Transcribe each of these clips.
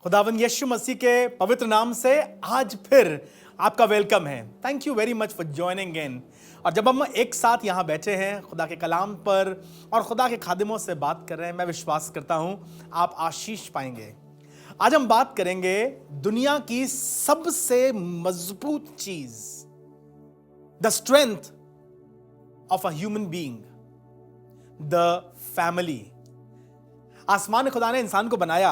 खुदावंद यीशु मसीह के पवित्र नाम से आज फिर आपका वेलकम है। Thank you very much for joining in. और जब हम एक साथ यहाँ बैठे हैं खुदा के कलाम पर और खुदा के खादिमों से बात कर रहे हैं, मैं विश्वास करता हूँ आप आशीष पाएंगे। आज हम बात करेंगे दुनिया की सबसे मजबूत चीज, the strength of a human being, the family. आसमान खुदा ने इंसान को बनाया,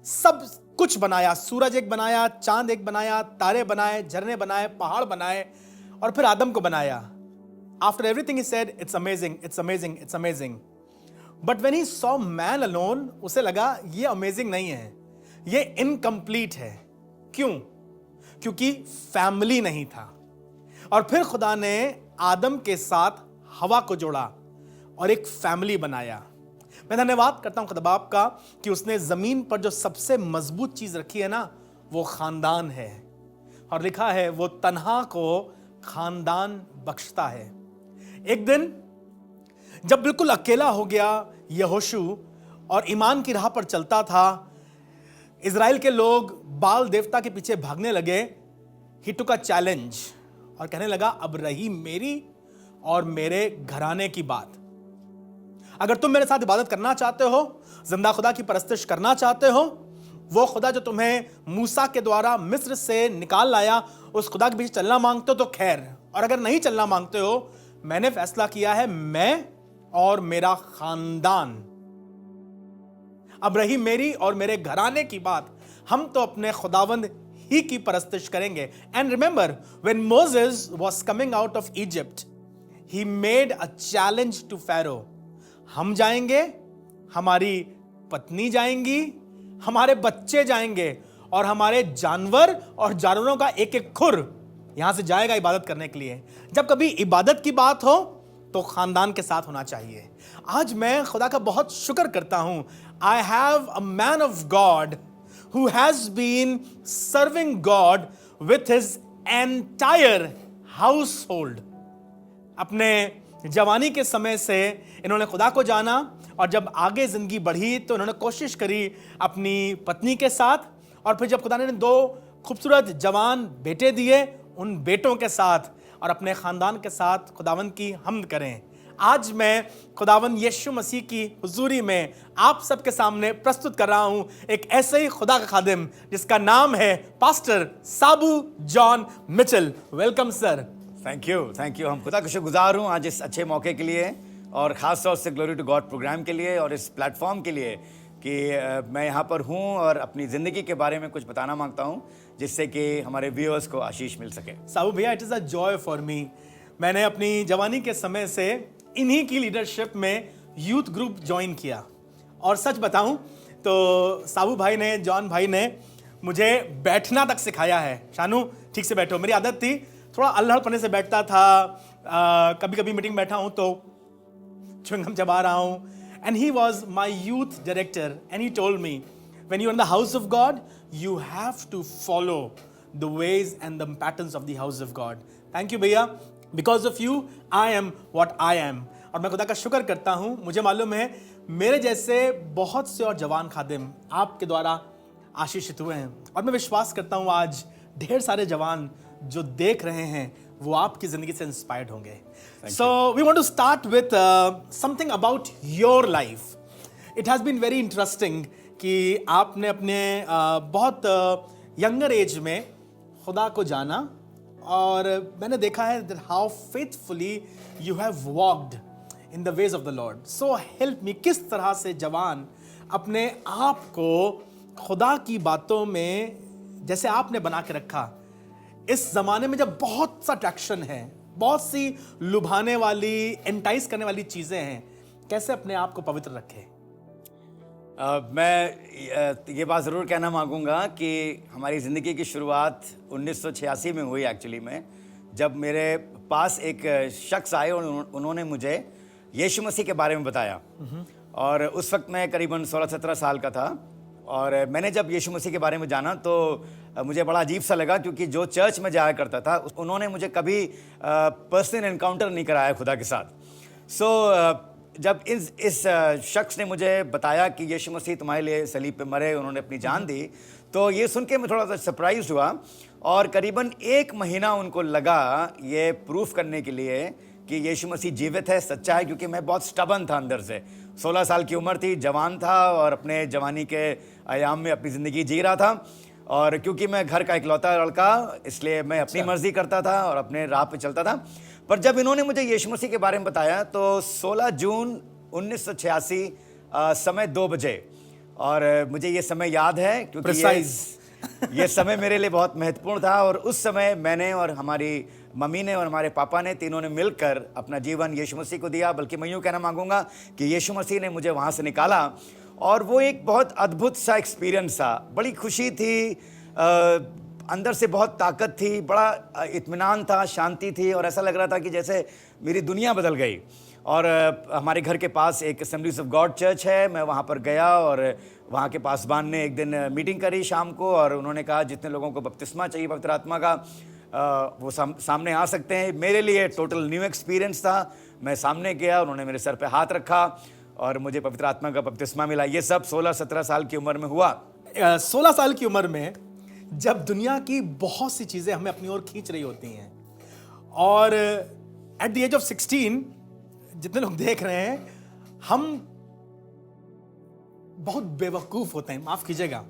सब कुछ बनाया, सूरज एक बनाया, चांद एक बनाया, तारे बनाए, झरने बनाए, पहाड़ बनाए और फिर आदम को बनाया। After everything he said it's amazing, it's amazing, it's amazing. But when he saw man alone, उसे लगा ये अमेजिंग नहीं है, ये इनकम्प्लीट है। क्यों? क्योंकि फैमिली नहीं था। और फिर खुदा ने आदम के साथ हवा को जोड़ा और एक फैमिली बनाया। मैं धन्यवाद करता हूं खुदा बाप का कि उसने जमीन पर जो सबसे मजबूत चीज रखी है ना, वो खानदान है। और लिखा है वो तन्हा को खानदान बख्शता है। एक दिन जब बिल्कुल अकेला हो गया यहोशू और ईमान की राह पर चलता था, इजराइल के लोग बाल देवता के पीछे भागने लगे। ही टुक अ चैलेंज और कहने लगा अब रही मेरी और मेरे घराने की बात। अगर तुम मेरे साथ इबादत करना चाहते हो, जिंदा खुदा की परस्तिश करना चाहते हो, वो खुदा जो तुम्हें मूसा के द्वारा मिस्र से निकाल लाया, उस खुदा के पीछे चलना मांगते हो तो खैर, और अगर नहीं चलना मांगते हो, मैंने फैसला किया है मैं और मेरा खानदान, अब रही मेरी और मेरे घराने की बात, हम तो अपने खुदावंद ही की परस्तिश करेंगे। And remember when Moses was coming out of Egypt, he made a challenge to Pharaoh. हम जाएंगे, हमारी पत्नी जाएंगी, हमारे बच्चे जाएंगे और हमारे जानवर और जानवरों का एक एक खुर यहां से जाएगा इबादत करने के लिए। जब कभी इबादत की बात हो तो खानदान के साथ होना चाहिए। आज मैं खुदा का बहुत शुक्र करता हूं। I have a man of God who has been serving God with his entire household. अपने जवानी के समय से इन्होंने खुदा को जाना और जब आगे जिंदगी बढ़ी तो इन्होंने कोशिश करी अपनी पत्नी के साथ, और फिर जब खुदा ने दो खूबसूरत जवान बेटे दिए, उन बेटों के साथ और अपने खानदान के साथ खुदावंद की हम्द करें। आज मैं खुदावंद यीशु मसीह की हुजूरी में आप सबके सामने प्रस्तुत कर रहा हूं एक ऐसे ही खुदा का खादिम जिसका नाम है pastor Sabu John Mitchell. Welcome sir. Thank you. हम खुदा का शुक्रगुजार हूँ आज इस अच्छे मौके के लिए और ख़ास तौर से ग्लोरी टू गॉड प्रोग्राम के लिए और इस प्लेटफॉर्म के लिए कि मैं यहाँ पर हूँ और अपनी ज़िंदगी के बारे में कुछ बताना मांगता हूँ जिससे कि हमारे व्यूअर्स को आशीष मिल सके। साबू भैया, it is a joy for me. मैंने अपनी जवानी के समय से इन्हीं की लीडरशिप में यूथ ग्रुप ज्वाइन किया और सच बताऊँ तो साबू भाई ने, जॉन भाई ने मुझे बैठना तक सिखाया है। शानू ठीक से बैठो। मेरी आदत थी थोड़ा अल्हड़पने से बैठता था। कभी कभी मीटिंग बैठा हूं तो च्युइंगम चबा रहा हूं। And he was my youth director and he told me when you are in the house of God you have to follow the ways and the patterns of the house of God. Thank you भैया, because of you I am what I am. और मैं खुदा का शुक्र करता हूं, मुझे मालूम है मेरे जैसे बहुत से और जवान खादिम आपके द्वारा आशीषित हुए हैं और मैं विश्वास करता हूं आज ढेर सारे जवान जो देख रहे हैं वो आपकी जिंदगी से इंस्पायर्ड होंगे। So we want to start with something about your life. It has been very interesting कि आपने अपने बहुत यंगर एज में खुदा को जाना और मैंने देखा है that how faithfully you have walked in the ways of the Lord. So help me, किस तरह से जवान अपने आप को खुदा की बातों में जैसे आपने बना के रखा, इस जमाने में जब बहुत सा अट्रैक्शन है, बहुत सी लुभाने वाली, एंटाइज करने वाली चीजें हैं, कैसे अपने आप को पवित्र रखें? मैं ये बात ज़रूर कहना मांगूंगा कि हमारी ज़िंदगी की शुरुआत 1986 में हुई एक्चुअली में, जब मेरे पास एक शख्स आए और उन्होंने मुझे यीशु मसीह के बारे में बताया। और उस वक्त मैं करीबन 16-17 साल का था और मैंने जब यीशु मसीह के बारे में जाना तो मुझे बड़ा अजीब सा लगा, क्योंकि जो चर्च में जाया करता था उन्होंने मुझे कभी पर्सनल एनकाउंटर नहीं कराया खुदा के साथ। सो जब इस शख्स ने मुझे बताया कि यीशु मसीह तुम्हारे लिए सलीब पे मरे, उन्होंने अपनी जान दी, तो ये सुन के मैं थोड़ा सा सरप्राइज हुआ। और करीबन 1 महीना उनको लगा ये प्रूफ करने के लिए कि यीशु मसीह जीवित है, सच्चा है, क्योंकि मैं बहुत स्टबन था अंदर से। 16 साल की उम्र थी, जवान था और अपने जवानी के अयाम में अपनी ज़िंदगी जी रहा था। और क्योंकि मैं घर का इकलौता लड़का, इसलिए मैं अपनी मर्जी करता था और अपने राह पे चलता था। पर जब इन्होंने मुझे यीशु मसीह के बारे में बताया तो 16 जून 1986 समय 2 बजे, और मुझे ये समय याद है क्योंकि ये समय मेरे लिए बहुत महत्वपूर्ण था। और उस समय मैंने और हमारी मम्मी ने और हमारे पापा ने, तीनों ने मिलकर अपना जीवन यीशु मसीह को दिया। बल्कि मैं यूँ कहना मांगूंगा कि यीशु मसीह ने मुझे वहाँ से निकाला, और वो एक बहुत अद्भुत सा एक्सपीरियंस था। बड़ी खुशी थी, अंदर से बहुत ताकत थी, बड़ा इत्मीनान था, शांति थी, और ऐसा लग रहा था कि जैसे मेरी दुनिया बदल गई। और हमारे घर के पास एक असेंबलीज ऑफ गॉड चर्च है, मैं वहाँ पर गया और वहाँ के पासबान ने एक दिन मीटिंग करी शाम को, और उन्होंने कहा जितने लोगों को बपतिस्मा चाहिए पवित्र आत्मा का वो सामने आ सकते हैं। मेरे लिए टोटल न्यू एक्सपीरियंस था। मैं सामने गया, उन्होंने मेरे सर पे हाथ रखा और मुझे पवित्र आत्मा का बपतिस्मा मिला। ये सब 16-17 साल की उम्र में हुआ। 16 साल की उम्र में जब दुनिया की बहुत सी चीजें हमें अपनी ओर खींच रही होती हैं, और एट द एज ऑफ 16 जितने लोग देख रहे हैं, हम बहुत बेवकूफ होते हैं, माफ कीजिएगा,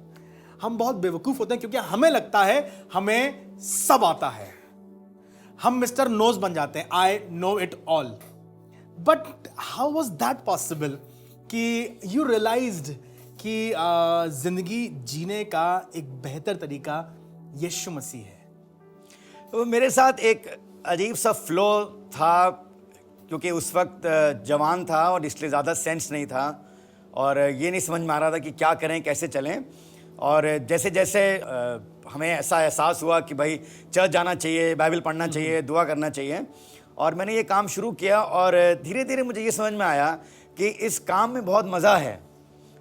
हम बहुत बेवकूफ होते हैं, क्योंकि हमें लगता है हमें सब आता है। हम मिस्टर नोज बन जाते हैं, I know it all. But how was that possible कि यू रियलाइज्ड कि जिंदगी जीने का एक बेहतर तरीका यीशु मसीह है? तो मेरे साथ एक अजीब सा फ्लो था, क्योंकि उस वक्त जवान था और इसलिए ज़्यादा सेंस नहीं था, और ये नहीं समझ में आ रहा था कि क्या करें, कैसे चलें। और जैसे जैसे हमें ऐसा एहसास हुआ कि भाई चर्च जाना चाहिए, बाइबल पढ़ना चाहिए, दुआ करना चाहिए, और मैंने ये काम शुरू किया। और धीरे धीरे मुझे ये समझ में आया कि इस काम में बहुत मज़ा है।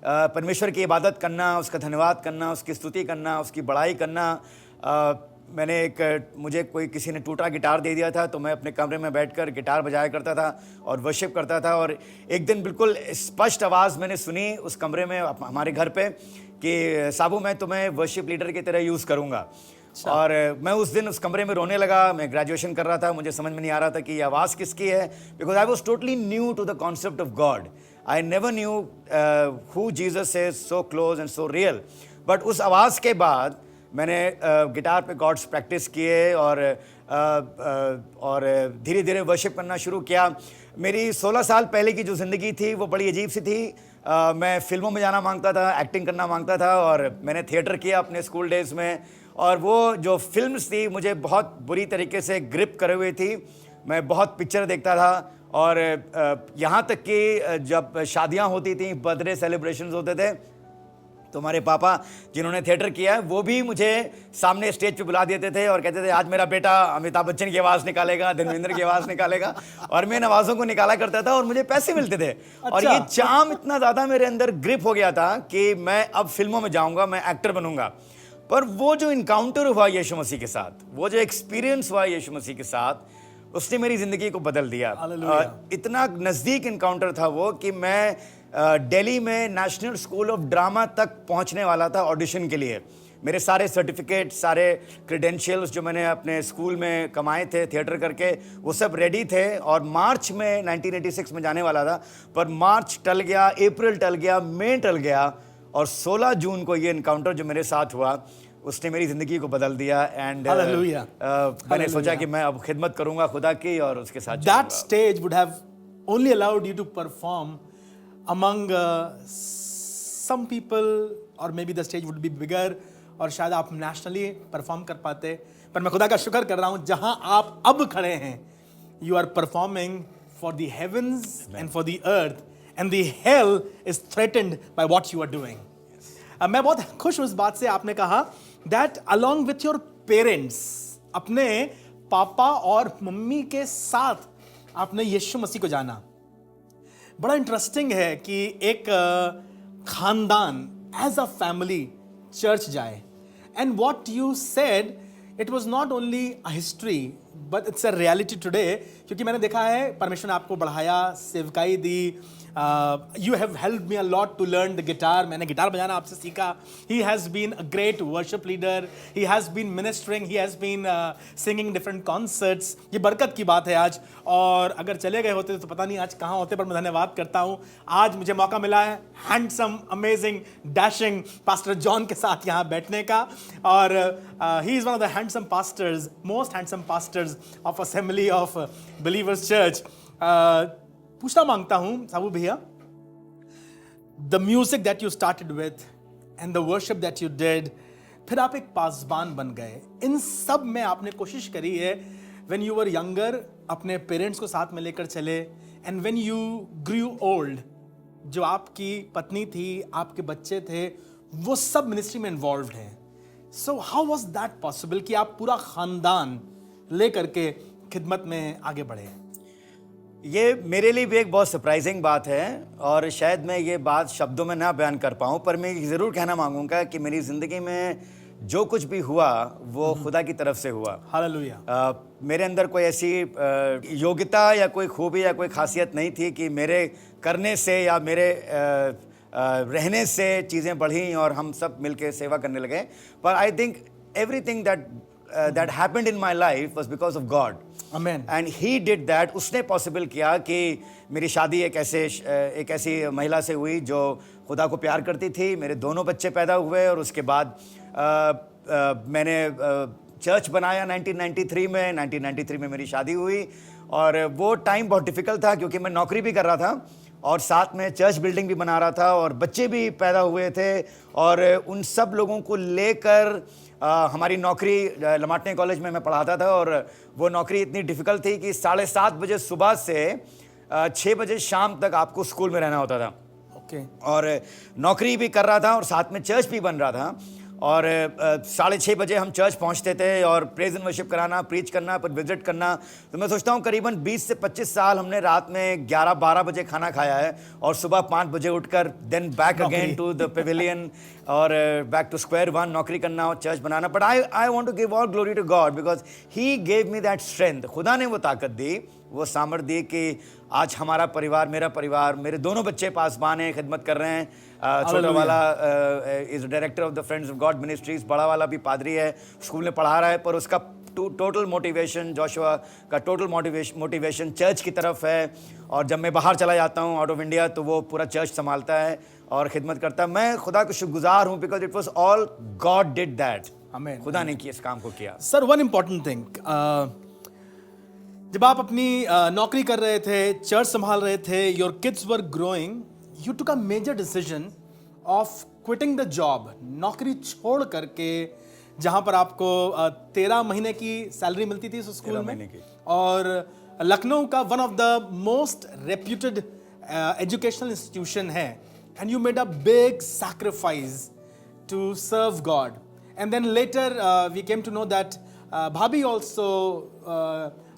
परमेश्वर की इबादत करना, उसका धन्यवाद करना, उसकी स्तुति करना, उसकी बड़ाई करना। मुझे किसी ने टूटा गिटार दे दिया था, तो मैं अपने कमरे में बैठकर गिटार बजाया करता था और वर्शिप करता था। और एक दिन बिल्कुल स्पष्ट आवाज़ मैंने सुनी उस कमरे में हमारे घर पे कि साबू, मैं तुम्हें वर्शिप लीडर की तरह यूज़ करूँगा। और मैं उस दिन उस कमरे में रोने लगा। मैं ग्रेजुएशन कर रहा था, मुझे समझ में नहीं आ रहा था कि ये आवाज़ किसकी है, because I was totally new to the concept of God. I never knew who Jesus is so close and so real. But उस आवाज़ के बाद मैंने गिटार पे गॉड्स प्रैक्टिस किए और धीरे धीरे वर्शिप करना शुरू किया। मेरी 16 साल पहले की जो ज़िंदगी थी वो बड़ी अजीब सी थी। मैं फिल्मों में जाना मांगता था, एक्टिंग करना मांगता था, और मैंने थिएटर किया अपने स्कूल डेज़ में। और वो जो फिल्म्स थी मुझे बहुत बुरी तरीके से ग्रिप करे हुए थी। मैं बहुत पिक्चर देखता था, और यहाँ तक कि जब शादियाँ होती थी, बर्थडे सेलिब्रेशंस होते थे, तो हमारे पापा जिन्होंने थिएटर किया है वो भी मुझे सामने स्टेज पे बुला देते थे और कहते थे आज मेरा बेटा अमिताभ बच्चन की आवाज़ निकालेगा, धर्मेंद्र की आवाज़ निकालेगा। और मैं इन आवाज़ों को निकाला करता था और मुझे पैसे मिलते थे। और ये चाम इतना ज़्यादा मेरे अंदर ग्रिप हो गया था कि मैं अब फिल्मों में जाऊँगा, मैं एक्टर बनूंगा। पर वो जो इनकाउंटर हुआ यीशु मसीह के साथ, वो जो एक्सपीरियंस हुआ यीशु मसीह के साथ, उसने मेरी ज़िंदगी को बदल दिया। इतना नज़दीक इनकाउंटर था वो कि मैं दिल्ली में नेशनल स्कूल ऑफ ड्रामा तक पहुंचने वाला था ऑडिशन के लिए। मेरे सारे सर्टिफिकेट, सारे क्रेडेंशियल्स जो मैंने अपने स्कूल में कमाए थे थिएटर करके, वो सब रेडी थे। और मार्च में 1986 में जाने वाला था, पर मार्च टल गया, अप्रैल टल गया, मई टल गया, और 16 जून को ये इनकाउंटर जो मेरे साथ हुआ उसने मेरी ज़िंदगी को बदल दिया। एंड मैंने सोचा कि मैं अब खिदमत करूंगा खुदा की और उसके साथ। That stage would have only allowed you to perform among some people, or maybe the stage would be bigger, और शायद आप नेशनली परफॉर्म कर पाते। पर मैं खुदा का शुक्र कर रहा हूँ जहाँ आप अब खड़े हैं, you are performing for the heavens and for the earth, and the hell is threatened by what you are doing. मैं बहुत खुश हूँ इस बात से, आपने कहा that along with your parents, अपने पापा और मम्मी के साथ आपने यीशु मसीह को जाना। बड़ा इंटरेस्टिंग है कि एक खानदान एज अ फैमिली चर्च जाए, And what you said, it was not only a history, but it's a reality today. क्योंकि मैंने देखा है परमेश्वर ने आपको बढ़ाया, सेवकाई दी. You have helped me a lot to learn the guitar. मैंने गिटार बजाना आपसे सीखा. He has been a great worship leader. He has been ministering. He has been singing different concerts. ये बरकत की बात है आज. और अगर चले गए होते तो पता नहीं आज कहाँ होते, पर मैं धन्यवाद करता हूँ. आज मुझे मौका मिला है handsome, amazing, dashing pastor John के साथ यहाँ बैठने का. और he is one of the handsome pastors, most handsome pastors of Assembly of Believers Church. पूछना मांगता हूं साबू भैया, the music that you started with and the worship that you did, फिर आप एक पासबान बन गए. इन सब में आपने कोशिश करी है व्हेन यू वर यंगर अपने पेरेंट्स को साथ में लेकर चले, and when you grew old, जो आपकी पत्नी थी, आपके बच्चे थे, वो सब मिनिस्ट्री में इन्वॉल्व हैं. So how was that possible कि आप पूरा खानदान लेकर के खिदमत में आगे बढ़े? ये मेरे लिए भी एक बहुत सरप्राइजिंग बात है, और शायद मैं ये बात शब्दों में ना बयान कर पाऊँ, पर मैं ज़रूर कहना मांगूंगा कि मेरी ज़िंदगी में जो कुछ भी हुआ वो खुदा की तरफ से हुआ. हालेलुया. मेरे अंदर कोई ऐसी योग्यता या कोई खूबी या कोई खासियत नहीं थी कि मेरे करने से या मेरे रहने से चीज़ें बढ़ी और हम सब मिलके सेवा करने लगे. पर I think everything that happened in my life was because of God. Amen. And he did that. उसने पॉसिबल किया कि मेरी शादी एक ऐसी महिला से हुई जो खुदा को प्यार करती थी. मेरे दोनों बच्चे पैदा हुए, और उसके बाद मैंने चर्च बनाया 1993 में. 1993 में मेरी शादी हुई, और वो टाइम बहुत डिफ़िकल्ट था क्योंकि मैं नौकरी भी कर रहा था और साथ में चर्च बिल्डिंग भी बना रहा था, और बच्चे भी पैदा हुए थे. और उन सब लोगों को लेकर हमारी नौकरी लमाटने कॉलेज में मैं पढ़ाता था, और वो नौकरी इतनी डिफ़िकल्ट थी कि 7:30 बजे सुबह से 6 बजे शाम तक आपको स्कूल में रहना होता था. ओके. और नौकरी भी कर रहा था और साथ में चर्च भी बन रहा था. और 6:30 बजे हम चर्च पहुंचते थे, और प्रेज एंड वर्शिप कराना, प्रीच करना, पर विजिट करना. तो मैं सोचता हूं करीबन 20 से 25 साल हमने रात में 11-12 बजे खाना खाया है, और सुबह 5 बजे उठकर then back again to the pavilion, और बैक टू स्क्वायर वन, नौकरी करना और चर्च बनाना. But I want to give all glory to God because he gave me that strength. खुदा ने वो ताकत दी, वो सामर्थ दी कि आज हमारा परिवार, मेरा परिवार, मेरे दोनों बच्चे पासबान हैं, खिदमत कर रहे हैं. छोटा वाला is director of the friends of God ministries, बड़ा वाला भी पादरी है, स्कूल में पढ़ा रहा है, पर उसका टोटल मोटिवेशन, जोशुआ का टोटल मोटिवेशन चर्च की तरफ है. और जब मैं बाहर चला जाता हूँ आउट ऑफ इंडिया, तो वो पूरा चर्च संभालता है और खिदमत करता है. मैं खुदा का शुक्रगुजार हूँ because it was all God did that. खुदा ने इस काम को किया. सर, वन इम्पॉर्टेंट थिंग, जब आप अपनी नौकरी कर रहे थे, चर्च संभाल रहे थे, your kids were growing, you took a major decision of quitting the job. नौकरी छोड़ करके, जहां पर आपको 13 महीने की सैलरी मिलती थी उस स्कूल में, और लखनऊ का one of the most reputed educational institution है, and you made a big sacrifice to serve God. And then later we came to know that भाभी also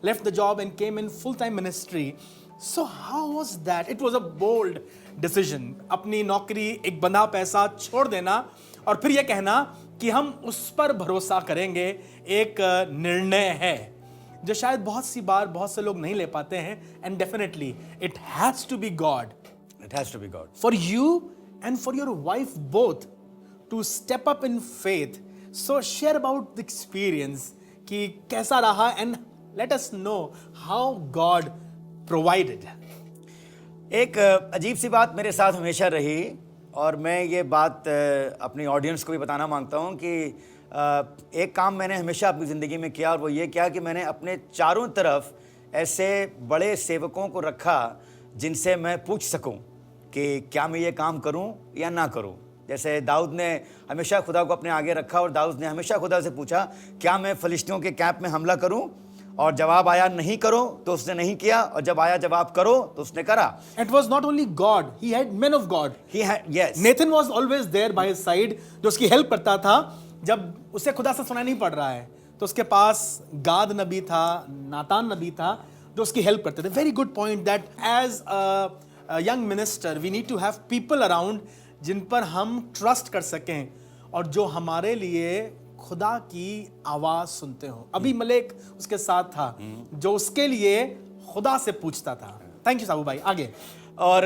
left the job and came in full-time ministry. So how was that? It was a bold decision. अपनी नौकरी, एक बंधा पैसा छोड़ देना, और फिर ये कहना कि हम उस पर भरोसा करेंगे. एक निर्णय है जो शायद बहुत सी बार बहुत से लोग नहीं ले पाते हैं. And definitely it has to be God. It has to be God. For you and for your wife both to step up in faith. So share about the experience कि कैसा रहा, and let us know how God provided. एक अजीब सी बात मेरे साथ हमेशा रही, और मैं ये बात अपनी ऑडियंस को भी बताना मांगता हूँ कि एक काम मैंने हमेशा अपनी ज़िंदगी में किया, और वो ये किया कि मैंने अपने चारों तरफ ऐसे बड़े सेवकों को रखा जिनसे मैं पूछ सकूं कि क्या मैं ये काम करूं या ना करूं. जैसे दाऊद ने हमेशा खुदा को अपने आगे रखा, और दाऊद ने हमेशा खुदा से पूछा क्या मैं फलिश्तियों के कैंप में हमला करूं, और जवाब आया नहीं करो, तो उसने नहीं किया, और जब आया जवाब करो तो उसने करा. It was not only God, he had men of God. He had, yes. Nathan was always there by his side, जो उसकी हेल्प करता था जब उसे खुदा से सुनाई नहीं पड़ रहा है. तो उसके पास गाद नबी था, नातान नबी था, जो उसकी हेल्प करते थे. Very good point that as a young minister we need to have people around जिन पर हम ट्रस्ट कर सकें, और जो हमारे लिए खुदा की आवाज सुनते हो। अभी मलेक उसके साथ था जो उसके लिए खुदा से पूछता था। थैंक यू साबू भाई, आगे। और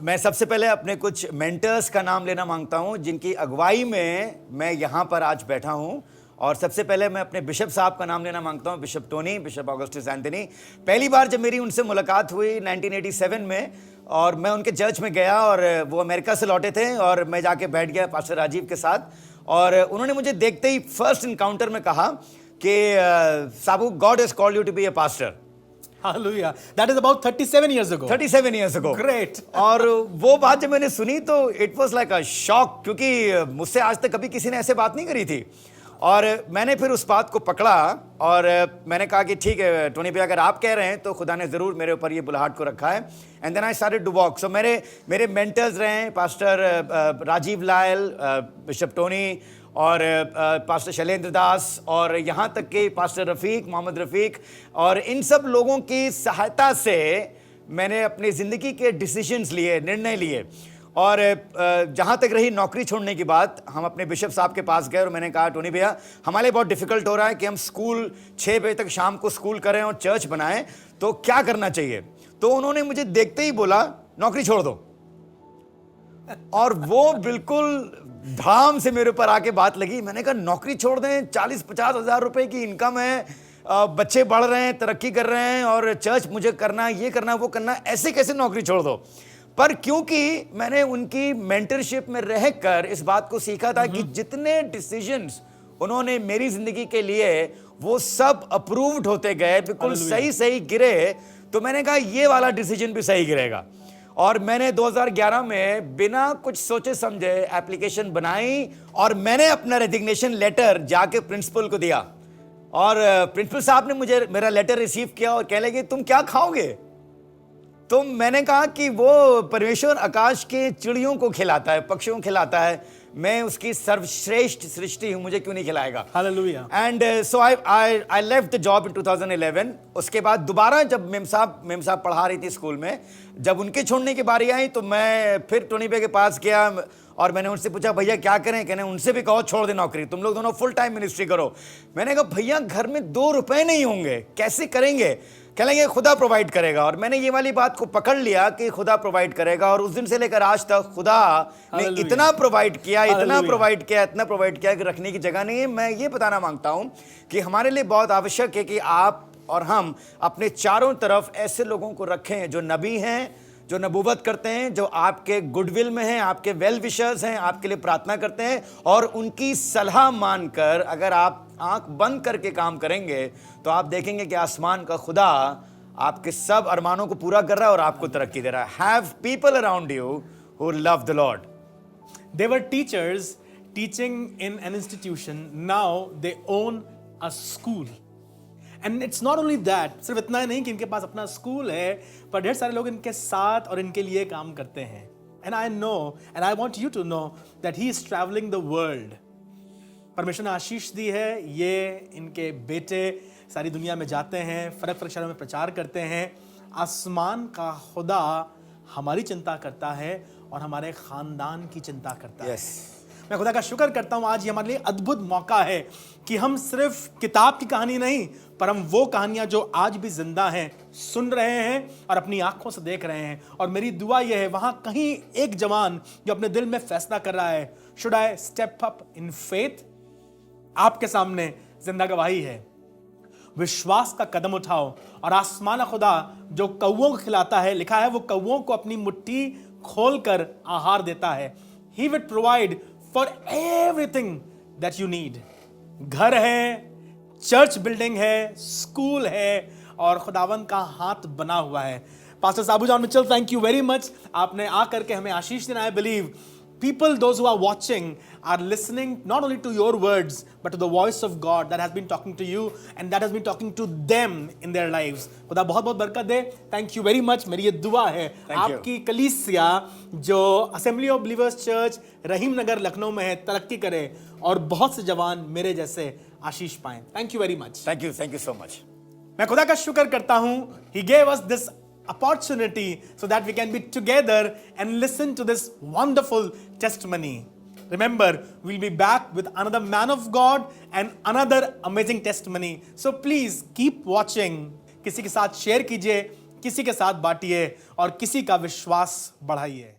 मैं सबसे पहले अपने कुछ मेंटर्स का नाम लेना मांगता हूं जिनकी अगुवाई में मैं यहां पर आज बैठा हूं। और सबसे पहले मैं अपने बिशप साहब का नाम लेना मांगता हूं, bishop Tony, bishop Augustus Anthony. पहली बार जब मेरी उनसे मुलाकात हुई 1987 में, और मैं उनके चर्च में गया और वो अमेरिका से लौटे थे, और मैं जाके बैठ गया पास्टर राजीव के साथ। और उन्होंने मुझे देखते ही फर्स्ट इनकाउंटर में कहा कि Sabu, God has called you to be a pastor. Hallelujah. That is about 37 years ago. 37 years ago. Great. और वो बात जब मैंने सुनी तो it was like a shock, क्योंकि मुझसे आज तक कभी किसी ने ऐसे बात नहीं करी थी। और मैंने फिर उस बात को पकड़ा और मैंने कहा कि ठीक है टोनी भैया, अगर आप कह रहे हैं तो खुदा ने ज़रूर मेरे ऊपर ये बुलाहट को रखा है। And then I started to walk. So मेरे मेंटर्स रहे हैं pastor Rajeev Lyall, bishop Tony, और पास्टर शैलेंद्र दास, और यहाँ तक कि पास्टर रफ़ीक, मोहम्मद रफ़ीक। और इन सब लोगों की सहायता से मैंने अपनी ज़िंदगी के डिसीजंस लिए, निर्णय लिए। और जहाँ तक रही नौकरी छोड़ने की बात, हम अपने बिशप साहब के पास गए और मैंने कहा टोनी भैया, हमारे लिए बहुत डिफ़िकल्ट हो रहा है कि हम स्कूल 6 बजे तक शाम को स्कूल करें और चर्च बनाएं, तो क्या करना चाहिए। तो उन्होंने मुझे देखते ही बोला, नौकरी छोड़ दो। और वो बिल्कुल धाम से मेरे ऊपर आके बात लगी। मैंने कहा नौकरी छोड़ दें, 40-50 हज़ार रुपए की इनकम है, बच्चे बढ़ रहे हैं, तरक्की कर रहे हैं, और चर्च मुझे करना, ये करना, वो करना, ऐसे कैसे नौकरी छोड़ दो। पर क्योंकि मैंने उनकी मेंटरशिप में रहकर इस बात को सीखा था कि जितने डिसीजंस उन्होंने मेरी जिंदगी के लिए, वो सब अप्रूव्ड होते गए, बिल्कुल सही सही गिरे। तो मैंने कहा ये वाला डिसीजन भी सही गिरेगा। और मैंने 2011 में बिना कुछ सोचे समझे एप्लीकेशन बनाई और मैंने अपना रेजिग्नेशन लेटर जाके प्रिंसिपल को दिया। और प्रिंसिपल साहब ने मेरा लेटर रिसीव किया और कहने लगे तुम क्या खाओगे। तो मैंने कहा कि वो परमेश्वर आकाश के चिड़ियों को खिलाता है, पक्षियों को खिलाता है, मैं उसकी सर्वश्रेष्ठ सृष्टि हूं, मुझे क्यों नहीं खिलाएगा। Hallelujah. And so I left the job in 2011। उसके बाद दोबारा जब मेम साहब पढ़ा रही थी स्कूल में, जब उनके छोड़ने की बारी आई तो मैं फिर टोनी भैया के पास गया और मैंने उनसे पूछा भैया क्या करें। कहने उनसे भी कहो छोड़ दे नौकरी, तुम लोग दोनों फुल टाइम मिनिस्ट्री करो। मैंने कहा भैया घर में 2 रुपए नहीं होंगे, कैसे करेंगे। कहेंगे खुदा प्रोवाइड करेगा। और मैंने ये वाली बात को पकड़ लिया कि खुदा प्रोवाइड करेगा, और उस दिन से लेकर आज तक खुदा ने इतना प्रोवाइड किया, इतना प्रोवाइड किया कि रखने की जगह नहीं है। मैं ये बताना मांगता हूं कि हमारे लिए बहुत आवश्यक है कि आप और हम अपने चारों तरफ ऐसे लोगों को रखें जो नबी हैं, जो नबूवत करते हैं, जो आपके गुडविल में हैं, आपके वेल विशर्स हैं, आपके लिए प्रार्थना करते हैं, और उनकी सलाह मानकर अगर आप आंख बंद करके काम करेंगे तो आप देखेंगे कि आसमान का खुदा आपके सब अरमानों को पूरा कर रहा है और आपको तरक्की दे रहा है। Have people around you who love the Lord. They were teachers teaching in an institution. Now they own a school. And it's not only that, सिर्फ इतना ही नहीं कि इनके पास अपना स्कूल है, पर ढेर सारे लोग इनके साथ और इनके लिए काम करते हैं। And I know, and I want you to know that he is traveling the world. परमेश्वर ने आशीष दी है, ये इनके बेटे सारी दुनिया में जाते हैं, फर्क फर्क शहरों में प्रचार करते हैं। आसमान का खुदा हमारी चिंता करता है और हमारे खानदान की चिंता करता है। मैं खुदा का शुक्र करता हूँ, आज ये हमारे लिए अद्भुत मौका है कि हम सिर्फ किताब की कहानी नहीं, पर हम वो कहानियां जो आज भी जिंदा हैं सुन रहे हैं और अपनी आंखों से देख रहे हैं। और मेरी दुआ यह है, वहां कहीं एक जवान जो अपने दिल में फैसला कर रहा है, should I step up in faith, आपके सामने जिंदा गवाही है। विश्वास का कदम उठाओ और आसमान खुदा जो कौवों को खिलाता है, लिखा है वो कौवों को अपनी मुट्ठी खोलकर आहार देता है। He will provide for everything that you need. घर है, चर्च बिल्डिंग है, स्कूल है, और खुदावन का हाथ बना हुआ है। Pastor Sabu John Mitchell, thank you very much. आपने आकर के हमें आशीष देना। I believe people, those who are watching, are listening not only to your words but to the voice of God that has been talking to you and that has been talking to them in their lives. खुदा बहुत बहुत बरकत दे। Thank you very much. मेरी ये दुआ है आपकी कलीसिया जो assembly of believers church Rahim Nagar Lucknow में है, तरक्की करे और बहुत से जवान मेरे जैसे आशीष पाएं। Thank you very much. Thank you so much. मैं खुदा का शुक्र करता हूं, he gave us this opportunity so that we can be together and listen to this wonderful testimony. Remember, we'll be back with another man of God and another amazing testimony. So please keep watching. किसी के साथ share कीजिए, किसी के साथ बांटिए और किसी का विश्वास बढ़ाइए.